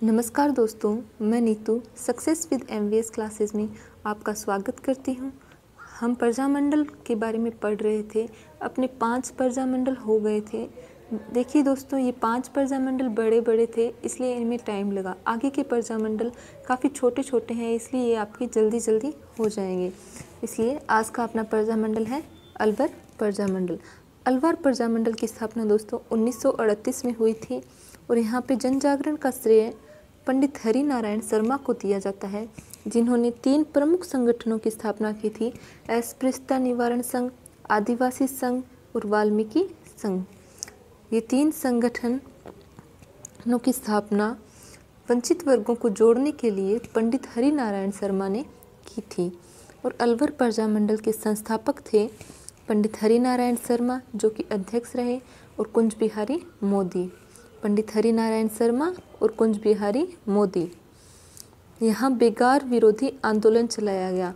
नमस्कार दोस्तों, मैं Neetu success with MVS classes में आपका स्वागत करती हूं। हम प्रजामंडल के बारे में पढ़ रहे थे। अपने 5 प्रजामंडल हो गए थे। देखिए दोस्तों, ये 5 प्रजामंडल बड़े बड़े थे, इसलिए इनमें टाइम लगा। आगे के प्रजामंडल काफ़ी छोटे छोटे हैं, इसलिए ये आपकी जल्दी जल्दी हो जाएंगे। इसलिए आज का अपना प्रजामंडल है अलवर प्रजामंडल। अलवर प्रजामंडल की स्थापना दोस्तों 1938 में हुई थी और यहाँ पे जन जागरण का श्रेय पंडित हरि नारायण शर्मा को दिया जाता है, जिन्होंने 3 प्रमुख संगठनों की स्थापना की थी: अस्पृश्यता निवारण संघ, आदिवासी संघ और वाल्मीकि संघ। ये 3 संगठनों की स्थापना वंचित वर्गों को जोड़ने के लिए पंडित हरि नारायण शर्मा ने की थी और अलवर प्रजामंडल के संस्थापक थे पंडित हरि नारायण शर्मा, जो कि अध्यक्ष रहे, और कुंज बिहारी मोदी। पंडित हरि नारायण शर्मा और कुंज बिहारी मोदी। यहाँ बेगार विरोधी आंदोलन चलाया गया।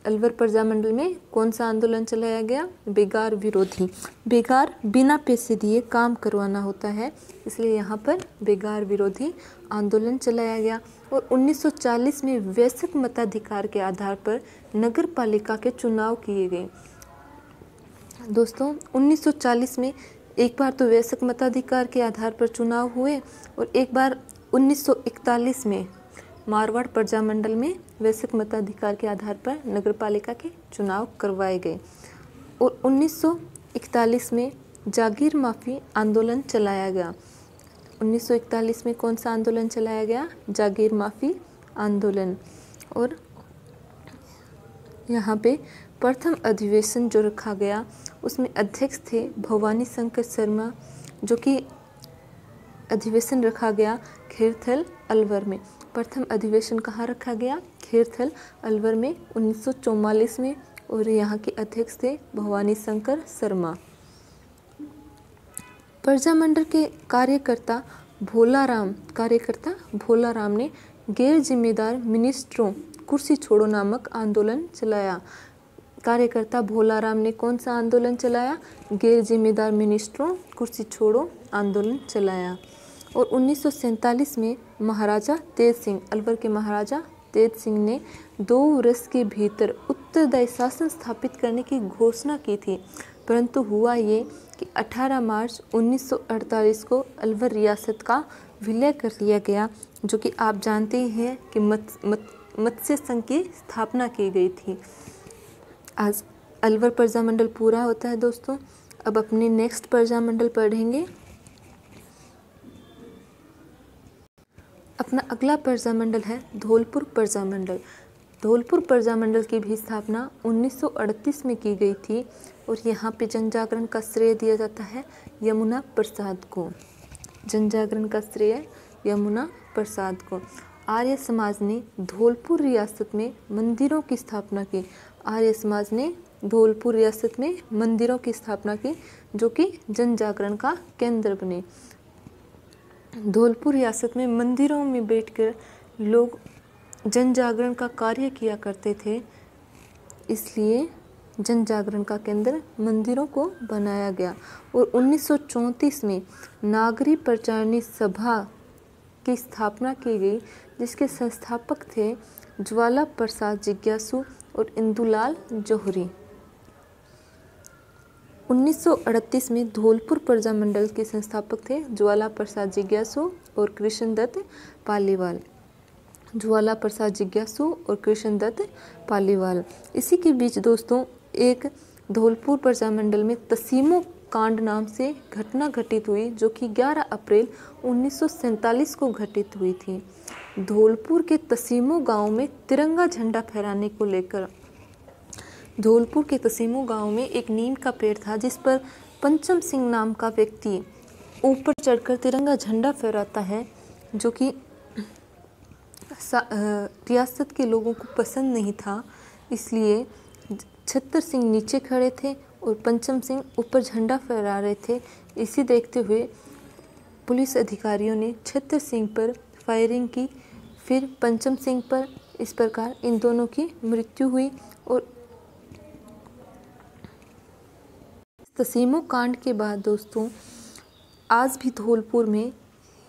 अलवर प्रजामंडल में कौन सा आंदोलन चलाया गया? बेगार विरोधी। बेगार बिना पैसे दिए काम करवाना होता है, इसलिए यहाँ पर बेगार विरोधी आंदोलन चलाया गया। और 1940 में वयस्क मताधिकार के आधार पर नगर पालिका के चुनाव किए गए। दोस्तों 1940 में एक बार तो वयस्क मताधिकार के आधार पर चुनाव हुए और एक बार 1941 में मारवाड़ प्रजामंडल में वयस्क मताधिकार के आधार पर नगरपालिका के चुनाव करवाए गए। और 1941 में जागीर माफी आंदोलन चलाया गया। 1941 में कौन सा आंदोलन चलाया गया? जागीर माफी आंदोलन। और यहाँ पे प्रथम अधिवेशन जो रखा गया उसमें अध्यक्ष थे भवानी शंकर शर्मा, जो कि अधिवेशन रखा गया खैरथल अलवर में। प्रथम अधिवेशन कहाँ रखा गया? खैरथल अलवर में 1944 में, और यहाँ के अध्यक्ष थे भवानी शंकर शर्मा। प्रजामंडल के कार्यकर्ता भोला राम ने गैर जिम्मेदार मिनिस्टरों कुर्सी छोड़ो नामक आंदोलन चलाया। कार्यकर्ता भोला राम ने कौन सा आंदोलन चलाया? गैर जिम्मेदार मिनिस्टरों कुर्सी छोड़ो आंदोलन चलाया। और 1947 में महाराजा तेज सिंह, अलवर के महाराजा तेज सिंह ने 2 वर्ष के भीतर उत्तरदायी शासन स्थापित करने की घोषणा की थी, परंतु हुआ ये कि 18 मार्च 1948 को अलवर रियासत का विलय कर दिया गया, जो कि आप जानते ही हैं कि मत्स्य संघ की स्थापना की गई थी। आज अलवर प्रजामंडल पूरा होता है दोस्तों। अब अपने नेक्स्ट प्रजामंडल पढ़ेंगे। अपना अगला प्रजामंडल है धौलपुर प्रजामंडल। धौलपुर प्रजामंडल की भी स्थापना 1938 में की गई थी और यहाँ पे जन जागरण का श्रेय दिया जाता है यमुना प्रसाद को। जन जागरण का श्रेय यमुना प्रसाद को। आर्य समाज ने धौलपुर रियासत में मंदिरों की स्थापना की। आर्य समाज ने धौलपुर रियासत में मंदिरों की स्थापना की, जो कि जन जागरण का केंद्र बने। धौलपुर रियासत में मंदिरों में बैठकर लोग जन जागरण का कार्य किया करते थे, इसलिए जन जागरण का केंद्र मंदिरों को बनाया गया। और 1934 में नागरी प्रचारणी सभा की स्थापना की गई, जिसके संस्थापक थे ज्वाला प्रसाद जिज्ञासु और इंदुलाल जौहरी। 1938 में धौलपुर प्रजामंडल के संस्थापक थे ज्वाला प्रसाद जिज्ञासु और कृष्णदत्त पालीवाल। ज्वाला प्रसाद जिज्ञासु और कृष्णदत्त पालीवाल। इसी के बीच दोस्तों एक धौलपुर प्रजामंडल में तसीमो कांड नाम से घटना घटित हुई, जो कि 11 अप्रैल 1947 को घटित हुई थी। धौलपुर के तसीमो गांव में तिरंगा झंडा फहराने को लेकर धौलपुर के तसीमो गांव में एक नीम का पेड़ था, जिस पर पंचम सिंह नाम का व्यक्ति ऊपर चढ़कर तिरंगा झंडा फहराता है, जो कि रियासत के लोगों को पसंद नहीं था। इसलिए छत्तर सिंह नीचे खड़े थे और पंचम सिंह ऊपर झंडा फहरा रहे थे। इसी देखते हुए पुलिस अधिकारियों ने छत्तर सिंह पर फायरिंग की, फिर पंचम सिंह पर। इस प्रकार इन दोनों की मृत्यु हुई। और तसीमो कांड के बाद दोस्तों आज भी धौलपुर में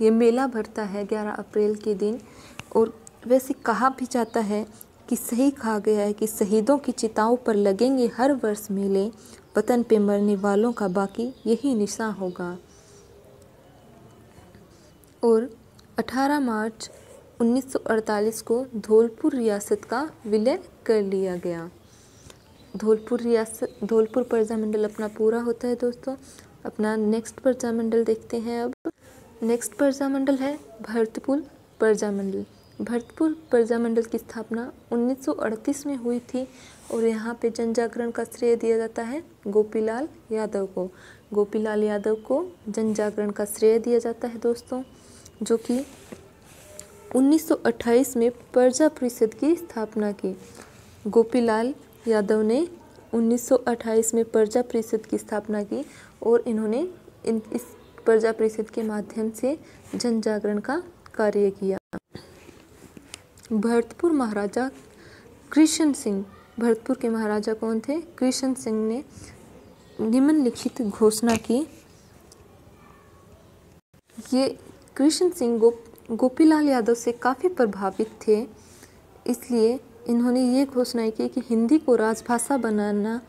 ये मेला भरता है 11 अप्रैल के दिन। और वैसे कहा भी जाता है कि सही कहा गया है कि शहीदों की चिताओं पर लगेंगे हर वर्ष मेले, वतन पे मरने वालों का बाकी यही निशान होगा। और 18 मार्च 1948 को धौलपुर रियासत का विलय कर लिया गया। धौलपुर प्रजामंडल अपना पूरा होता है दोस्तों। अपना नेक्स्ट प्रजामंडल देखते हैं। अब नेक्स्ट प्रजामंडल है भरतपुर प्रजामंडल। भरतपुर प्रजामंडल की स्थापना 1938 में हुई थी और यहाँ पे जन जागरण का श्रेय दिया जाता है गोपीलाल यादव को। गोपीलाल यादव को जन जागरण का श्रेय दिया जाता है दोस्तों, जो कि 1928 में प्रजा परिषद की स्थापना की। गोपीलाल यादव ने 1928 में प्रजा परिषद की स्थापना की और इन्होंने इस प्रजा परिषद के माध्यम से जन जागरण का कार्य किया। भरतपुर महाराजा कृष्ण सिंह, भरतपुर के महाराजा कौन थे? कृष्ण सिंह ने निम्नलिखित घोषणा की। ये कृष्ण सिंह गोपीलाल यादव से काफ़ी प्रभावित थे, इसलिए इन्होंने ये घोषणा की कि हिंदी को राजभाषा बनाना,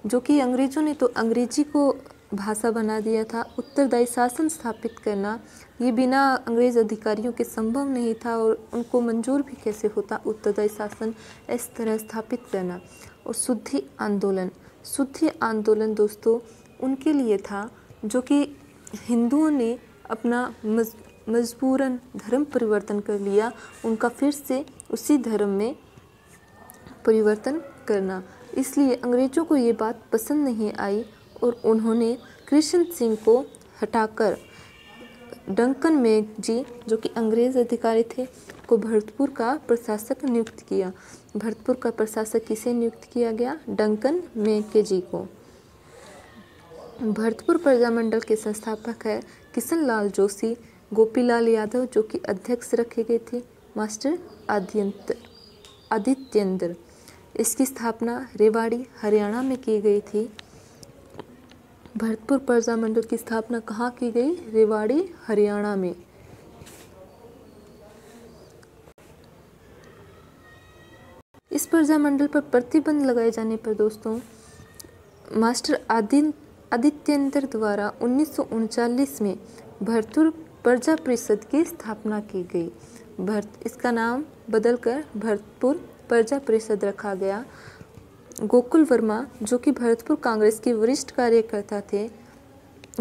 जो कि अंग्रेज़ों ने तो अंग्रेजी को भाषा बना दिया था। उत्तरदायी शासन स्थापित करना ये बिना अंग्रेज़ अधिकारियों के संभव नहीं था और उनको मंजूर भी कैसे होता उत्तरदायी शासन इस तरह स्थापित करना। और शुद्धि आंदोलन दोस्तों उनके लिए था, जो कि हिंदुओं ने अपना मजबूरन धर्म परिवर्तन कर लिया, उनका फिर से उसी धर्म में परिवर्तन करना। इसलिए अंग्रेज़ों को ये बात पसंद नहीं आई और उन्होंने कृष्ण सिंह को हटाकर डंकन मैकेजी, जो कि अंग्रेज़ अधिकारी थे, को भरतपुर का प्रशासक नियुक्त किया। भरतपुर का प्रशासक किसे नियुक्त किया गया? डंकन मैकेजी को। भरतपुर प्रजामंडल के संस्थापक है किशन लाल जोशी। गोपीलाल यादव जो कि अध्यक्ष रखे गए थे, मास्टर आदित्येंद्र। इसकी स्थापना रेवाड़ी हरियाणा में की गई थी। भरतपुर प्रजामंडल की स्थापना कहाँ की गई? रेवाड़ी हरियाणा में। इस प्रजामंडल पर प्रतिबंध लगाए जाने पर दोस्तों मास्टर आदित्येंद्र द्वारा 1939 में भरतपुर प्रजा परिषद की स्थापना की गई। इसका नाम बदलकर भरतपुर प्रजा परिषद रखा गया। गोकुल वर्मा जो कि भरतपुर कांग्रेस के वरिष्ठ कार्यकर्ता थे,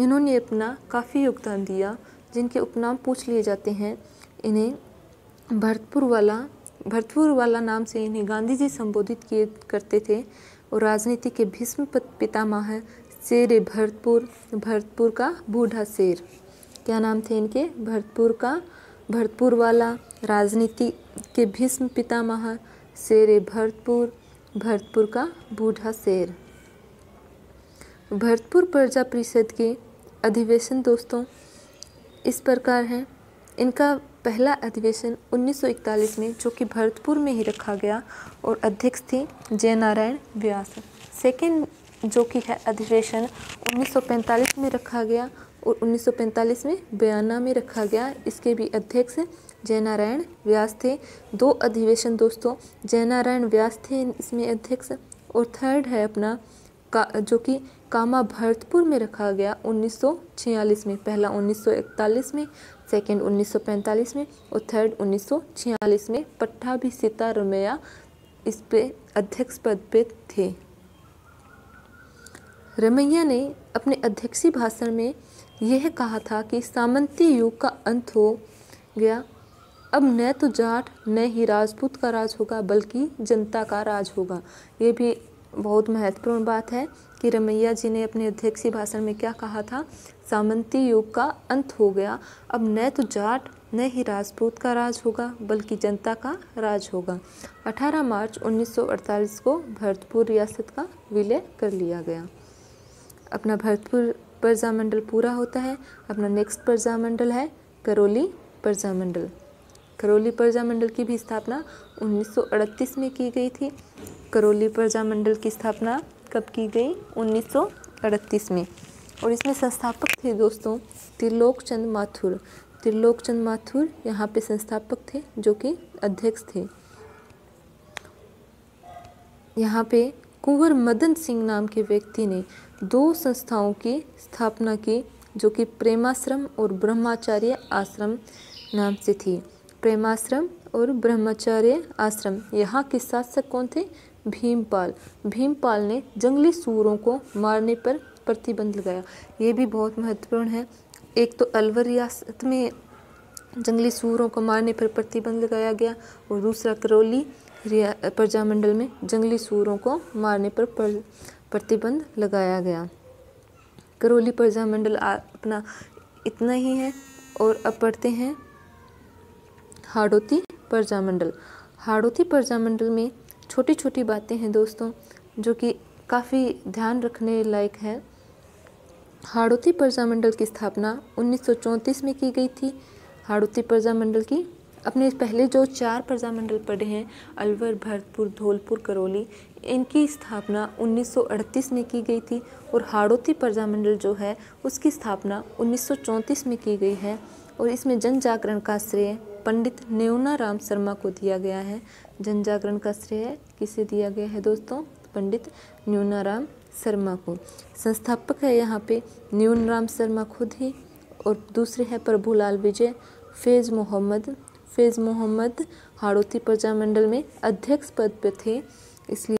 इन्होंने अपना काफ़ी योगदान दिया, जिनके उपनाम पूछ लिए जाते हैं। इन्हें भरतपुर वाला नाम से इन्हें गांधी जी संबोधित किए करते थे। और राजनीति के भीष्म पितामह है शेर भरतपुर का बूढ़ा शेर। क्या नाम थे इनके? भरतपुर वाला, राजनीति के भीष्म पितामह, शेर भरतपुर का बूढ़ा शेर। भरतपुर प्रजा परिषद के अधिवेशन दोस्तों इस प्रकार हैं। इनका पहला अधिवेशन 1941 में, जो कि भरतपुर में ही रखा गया और अध्यक्ष थे जयनारायण व्यास। सेकेंड जो कि है अधिवेशन 1945 में रखा गया और 1945 में बयाना में रखा गया। इसके भी अध्यक्ष जयनारायण व्यास थे। 2 अधिवेशन दोस्तों जयनारायण व्यास थे इसमें अध्यक्ष। और थर्ड है अपना जो कि कामा भरतपुर में रखा गया 1946 में। पहला 1941 में, सेकेंड 1945 में और थर्ड 1946 में। पट्टाभी सीतारमैया इस पे अध्यक्ष पद पे थे। रमैया ने अपने अध्यक्षीय भाषण में यह कहा था कि सामंती युग का अंत हो गया। अब न तो जाट न ही राजपूत का राज होगा, बल्कि जनता का राज होगा। ये भी बहुत महत्वपूर्ण बात है कि रमैया जी ने अपने अध्यक्षीय भाषण में क्या कहा था? सामंती युग का अंत हो गया। अब न तो जाट न ही राजपूत का राज होगा, बल्कि जनता का राज होगा। 18 मार्च 1948 को भरतपुर रियासत का विलय कर लिया गया। अपना भरतपुर प्रजामंडल पूरा होता है। अपना नेक्स्ट प्रजामंडल है करौली प्रजामंडल। करौली प्रजामंडल की भी स्थापना 1938 में की गई थी। करौली प्रजामंडल की स्थापना कब की गई? 1938 में। और इसमें संस्थापक थे दोस्तों त्रिलोक चंद माथुर। त्रिलोकचंद माथुर यहाँ पे संस्थापक थे, जो कि अध्यक्ष थे। यहाँ पे कुंवर मदन सिंह नाम के व्यक्ति ने 2 संस्थाओं की स्थापना की, जो कि प्रेमाश्रम और ब्रह्मचार्य आश्रम नाम से थी। प्रेमाश्रम और ब्रह्मचार्य आश्रम। यहाँ के शासक कौन थे? भीमपाल। भीमपाल ने जंगली सूअरों को मारने पर प्रतिबंध लगाया। ये भी बहुत महत्वपूर्ण है। एक तो अलवर रियासत में जंगली सूअरों को मारने पर प्रतिबंध लगाया गया, और दूसरा करौली प्रजामंडल में जंगली सूअरों को मारने पर प्रतिबंध लगाया गया। करौली प्रजामंडल अपना इतना ही है। और अब पढ़ते हैं हाड़ौती प्रजामंडल। हाड़ौती प्रजामंडल में छोटी छोटी बातें हैं दोस्तों, जो कि काफ़ी ध्यान रखने लायक है। हाड़ौती प्रजामंडल की स्थापना 1934 में की गई थी। हाड़ौती प्रजामंडल की अपने पहले जो 4 प्रजामंडल पढ़े हैं, अलवर, भरतपुर, धौलपुर, करौली, इनकी स्थापना 1938 में की गई थी। और हाड़ौती प्रजामंडल जो है उसकी स्थापना 1934 में की गई है। और इसमें जन जागरण का श्रेय पंडित न्योनाराम शर्मा को दिया गया है। जन जागरण का श्रेय किसे दिया गया है दोस्तों? पंडित न्योनाराम शर्मा को। संस्थापक है यहाँ पे न्योनाराम शर्मा खुद ही, और दूसरे है प्रभुलाल विजय। फैज़ मोहम्मद हाड़ौती प्रजामंडल में अध्यक्ष पद पे थे, इसलिए